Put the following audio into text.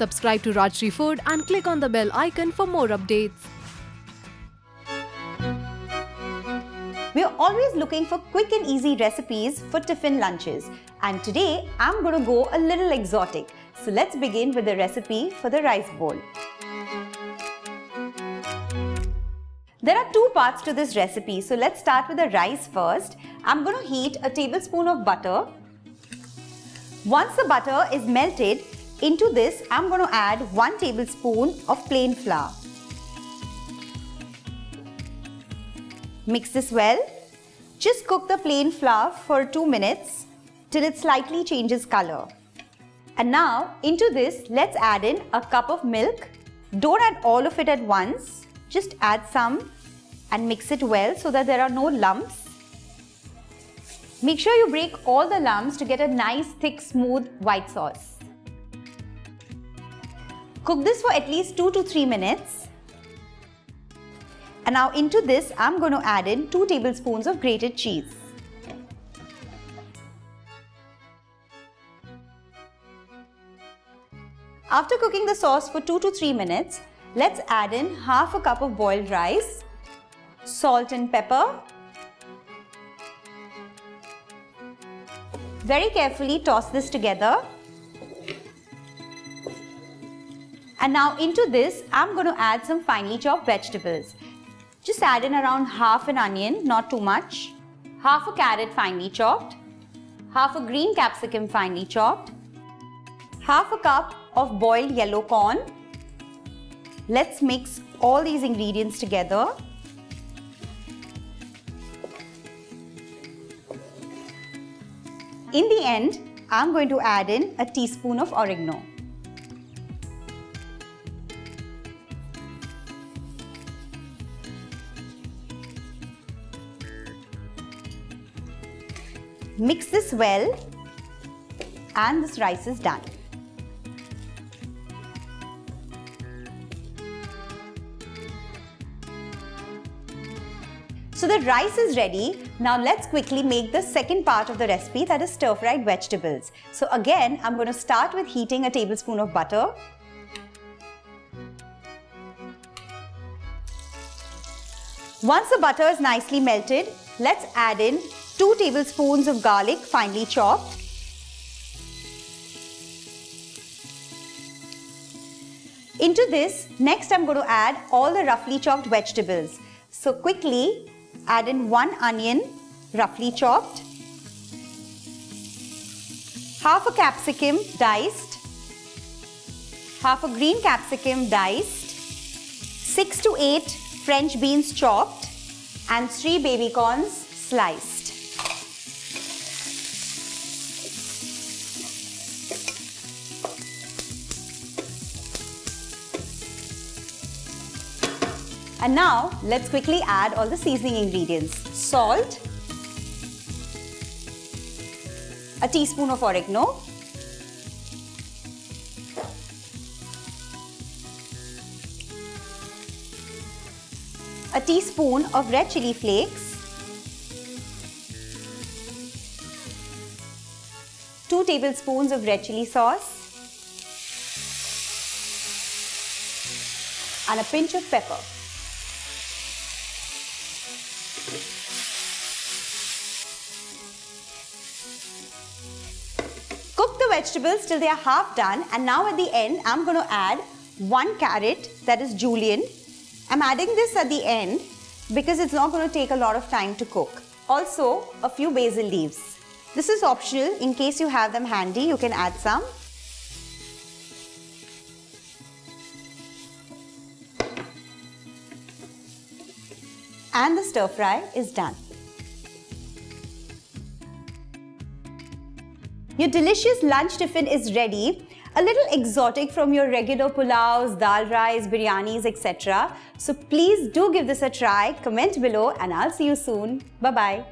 Subscribe to Rajshri Food and click on the bell icon for more updates. We are always looking for quick and easy recipes for tiffin lunches, and today I'm going to go a little exotic. So let's begin with the recipe for the rice bowl. There are two parts to this recipe, so let's start with the rice first. I'm going to heat a tablespoon of butter. Once the butter is melted, into this I'm going to add 1 tablespoon of plain flour. Mix this well. Just cook the plain flour for 2 minutes till it slightly changes color. And now into this let's add in a cup of milk. Don't add all of it at once. Just add some and mix it well so that there are no lumps. Make sure you break all the lumps to get a nice thick smooth white sauce. Cook this for at least 2 to 3 minutes. And now into this I'm going to add in 2 tablespoons of grated cheese. After cooking the sauce for 2 to 3 minutes, let's add in half a cup of boiled rice, salt and pepper. Very carefully toss this together. And now into this I'm going to add some finely chopped vegetables. Just add in around half an onion, not too much, half a carrot finely chopped, half a green capsicum finely chopped, half a cup of boiled yellow corn. Let's mix all these ingredients together. In the end, I'm going to add in a teaspoon of oregano. Mix this well and this rice is done. So the rice is ready. Now let's quickly make the second part of the recipe, that is stir-fried vegetables. So again, I'm going to start with heating a tablespoon of butter. Once the butter is nicely melted, let's add in 2 tablespoons of garlic finely chopped. Into this, next I'm going to add all the roughly chopped vegetables. So quickly add in 1 onion roughly chopped, half a capsicum diced, half a green capsicum diced, 6 to 8 French beans chopped, and 3 baby corns sliced. And now let's quickly add all the seasoning ingredients. Salt, a teaspoon of oregano, a teaspoon of red chilli flakes, 2 tablespoons of red chilli sauce, and a pinch of pepper. Cook the vegetables till they are half done, and now at the end I'm going to add 1 carrot, that is julienne. I'm adding this at the end because it's not going to take a lot of time to cook. Also a few basil leaves. This is optional. In case you have them handy, you can add some. And the stir fry is done. Your delicious lunch tiffin is ready. A little exotic from your regular pulaus, dal rice, biryanis, etc. So please do give this a try. Comment below and I'll see you soon. Bye-bye.